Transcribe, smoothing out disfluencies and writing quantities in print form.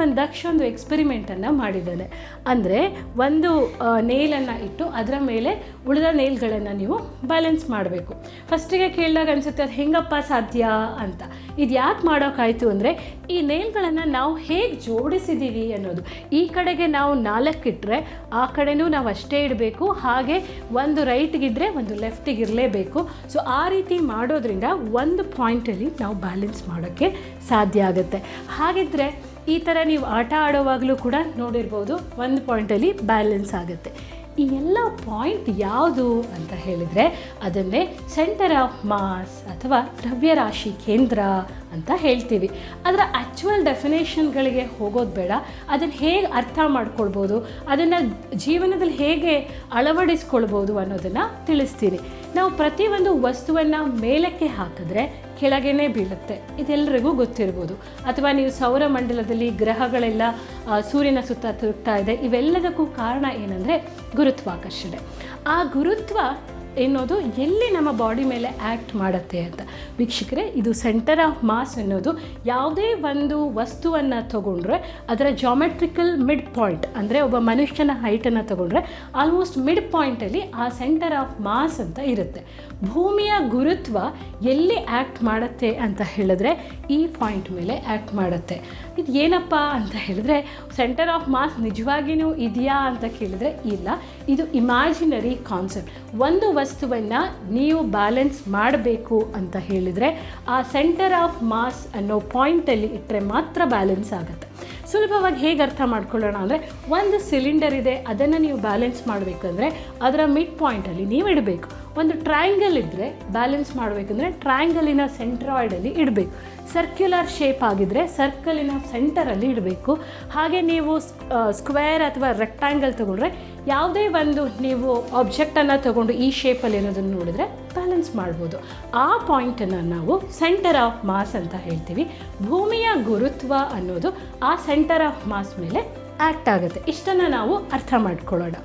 ಒಂದು ದಕ್ಷ ಒಂದು ಎಕ್ಸ್ಪೆರಿಮೆಂಟನ್ನು ಮಾಡಿದ್ದಾನೆ. ಅಂದರೆ ಒಂದು ನೇಲನ್ನು ಇಟ್ಟು ಅದರ ಮೇಲೆ ಉಳಿದ ನೇಲ್ಗಳನ್ನು ನೀವು ಬ್ಯಾಲೆನ್ಸ್ ಮಾಡಬೇಕು. ಫಸ್ಟಿಗೆ ಕೇಳಿದಾಗ ಅನಿಸುತ್ತೆ ಅದು ಹೆಂಗಪ್ಪ ಸಾಧ್ಯ ಅಂತ. ಇದು ಯಾಕೆ ಮಾಡೋಕ್ಕಾಯಿತು ಅಂದರೆ ಈ ನೇಲ್ಗಳನ್ನು ನಾವು ಹೇಗೆ ಜೋಡಿಸಿದ್ದೀವಿ ಅನ್ನೋದು. ಈ ಕಡೆಗೆ ನಾವು 4 ಇಟ್ಟರೆ ಆ ಕಡೆನೂ ನಾವು ಅಷ್ಟೇ ಇಡಬೇಕು, ಹಾಗೆ ಒಂದು ರೈಟ್ಗಿದ್ರೆ ಒಂದು ಲೆಫ್ಟಿಗೆ ಇರಲೇಬೇಕು. ಸೊ ಆ ರೀತಿ ಮಾಡೋದ್ರಿಂದ ಒಂದು ಪಾಯಿಂಟಲ್ಲಿ ನಾವು ಬ್ಯಾಲೆನ್ಸ್ ಮಾಡೋಕ್ಕೆ ಸಾಧ್ಯ ಆಗುತ್ತೆ. ಹಾಗಿದ್ದರೆ ಈ ಥರ ನೀವು ಆಟ ಆಡೋವಾಗಲೂ ಕೂಡ ನೋಡಿರ್ಬೋದು, ಒಂದು ಪಾಯಿಂಟಲ್ಲಿ ಬ್ಯಾಲೆನ್ಸ್ ಆಗುತ್ತೆ. ಈ ಎಲ್ಲ ಪಾಯಿಂಟ್ ಯಾವುದು ಅಂತ ಹೇಳಿದರೆ ಅದನ್ನೇ ಸೆಂಟರ್ ಆಫ್ ಮಾಸ್ ಅಥವಾ ದ್ರವ್ಯರಾಶಿ ಕೇಂದ್ರ ಅಂತ ಹೇಳ್ತೀವಿ. ಅದರ ಆ್ಯಕ್ಚುವಲ್ ಡೆಫಿನೇಷನ್ಗಳಿಗೆ ಹೋಗೋದು ಬೇಡ, ಅದನ್ನು ಹೇಗೆ ಅರ್ಥ ಮಾಡ್ಕೊಳ್ಬೋದು, ಅದನ್ನು ಜೀವನದಲ್ಲಿ ಹೇಗೆ ಅಳವಡಿಸ್ಕೊಳ್ಬೋದು ಅನ್ನೋದನ್ನು ತಿಳಿಸ್ತೀನಿ. ನಾವು ಪ್ರತಿಯೊಂದು ವಸ್ತುವನ್ನು ಮೇಲಕ್ಕೆ ಹಾಕಿದ್ರೆ ಕೆಳಗೇ ಬೀಳುತ್ತೆ, ಇದೆಲ್ಲರಿಗೂ ಗೊತ್ತಿರ್ಬೋದು. ಅಥವಾ ನೀವು ಸೌರಮಂಡಲದಲ್ಲಿ ಗ್ರಹಗಳೆಲ್ಲ ಸೂರ್ಯನ ಸುತ್ತ ತಿರುಗ್ತಾ ಇದೆ, ಇವೆಲ್ಲದಕ್ಕೂ ಕಾರಣ ಏನಂದರೆ ಗುರುತ್ವಾಕರ್ಷಣೆ. ಆ ಗುರುತ್ವ ಎನ್ನೋದು ಎಲ್ಲಿ ನಮ್ಮ ಬಾಡಿ ಮೇಲೆ ಆ್ಯಕ್ಟ್ ಮಾಡುತ್ತೆ ಅಂತ. ವೀಕ್ಷಕರೇ, ಇದು ಸೆಂಟರ್ ಆಫ್ ಮಾಸ್ ಅನ್ನೋದು ಯಾವುದೇ ಒಂದು ವಸ್ತುವನ್ನು ತಗೊಂಡ್ರೆ ಅದರ ಜಾಮೆಟ್ರಿಕಲ್ ಮಿಡ್ ಪಾಯಿಂಟ್, ಅಂದರೆ ಒಬ್ಬ ಮನುಷ್ಯನ ಹೈಟನ್ನು ತಗೊಂಡ್ರೆ ಆಲ್ಮೋಸ್ಟ್ ಮಿಡ್ ಪಾಯಿಂಟಲ್ಲಿ ಆ ಸೆಂಟರ್ ಆಫ್ ಮಾಸ್ ಅಂತ ಇರುತ್ತೆ. ಭೂಮಿಯ ಗುರುತ್ವ ಎಲ್ಲಿ ಆ್ಯಕ್ಟ್ ಮಾಡುತ್ತೆ ಅಂತ ಹೇಳಿದ್ರೆ ಈ ಪಾಯಿಂಟ್ ಮೇಲೆ ಆ್ಯಕ್ಟ್ ಮಾಡುತ್ತೆ. ಇದು ಏನಪ್ಪ ಅಂತ ಹೇಳಿದ್ರೆ ಸೆಂಟರ್ ಆಫ್ ಮಾಸ್ ನಿಜವಾಗಿಯೂ ಇದೆಯಾ ಅಂತ ಕೇಳಿದ್ರೆ ಇಲ್ಲ, ಇದು ಇಮ್ಯಾಜಿನರಿ ಕಾನ್ಸೆಪ್ಟ್. ಒಂದು ವಸ್ತುವನ್ನು ನೀವು ಬ್ಯಾಲೆನ್ಸ್ ಮಾಡಬೇಕು ಅಂತ ಹೇಳಿದರೆ ಆ ಸೆಂಟರ್ ಆಫ್ ಮಾಸ್ ಅನ್ನೋ ಪಾಯಿಂಟಲ್ಲಿ ಇಟ್ಟರೆ ಮಾತ್ರ ಬ್ಯಾಲೆನ್ಸ್ ಆಗುತ್ತೆ. ಸುಲಭವಾಗಿ ಹೇಗೆ ಅರ್ಥ ಮಾಡ್ಕೊಳ್ಳೋಣ ಅಂದರೆ, ಒಂದು ಸಿಲಿಂಡರ್ ಇದೆ, ಅದನ್ನು ನೀವು ಬ್ಯಾಲೆನ್ಸ್ ಮಾಡಬೇಕಂದ್ರೆ ಅದರ ಮಿಡ್ ಪಾಯಿಂಟಲ್ಲಿ ನೀವು ಇಡಬೇಕು. ಒಂದು ಟ್ರಯಾಂಗಲ್ ಇದ್ದರೆ ಬ್ಯಾಲೆನ್ಸ್ ಮಾಡಬೇಕಂದ್ರೆ ಟ್ರಯಾಂಗಲಿನ ಸೆಂಟ್ರಾಯ್ಡಲ್ಲಿ ಇಡಬೇಕು. ಸರ್ಕ್ಯುಲರ್ ಶೇಪ್ ಆಗಿದ್ದರೆ ಸರ್ಕಲಿನ ಸೆಂಟರಲ್ಲಿ ಇಡಬೇಕು. ಹಾಗೆ ನೀವು ಸ್ಕ್ವೇರ್ ಅಥವಾ ರೆಕ್ಟ್ಯಾಂಗಲ್ ತೊಗೊಂಡ್ರೆ ಯಾವುದೇ ಒಂದು ನೀವು ಆಬ್ಜೆಕ್ಟನ್ನು ತೊಗೊಂಡು ಈ ಶೇಪಲ್ಲಿ ಅನ್ನೋದನ್ನು ನೋಡಿದ್ರೆ ಬ್ಯಾಲೆನ್ಸ್ ಮಾಡ್ಬೋದು. ಆ ಪಾಯಿಂಟನ್ನು ನಾವು ಸೆಂಟರ್ ಆಫ್ ಮಾಸ್ ಅಂತ ಹೇಳ್ತೀವಿ. ಭೂಮಿಯ ಗುರುತ್ವ ಅನ್ನೋದು ಆ ಸೆಂಟರ್ ಆಫ್ ಮಾಸ್ ಮೇಲೆ ಆ್ಯಕ್ಟ್ ಆಗುತ್ತೆ. ಇಷ್ಟನ್ನು ನಾವು ಅರ್ಥ ಮಾಡ್ಕೊಳ್ಳೋಣ.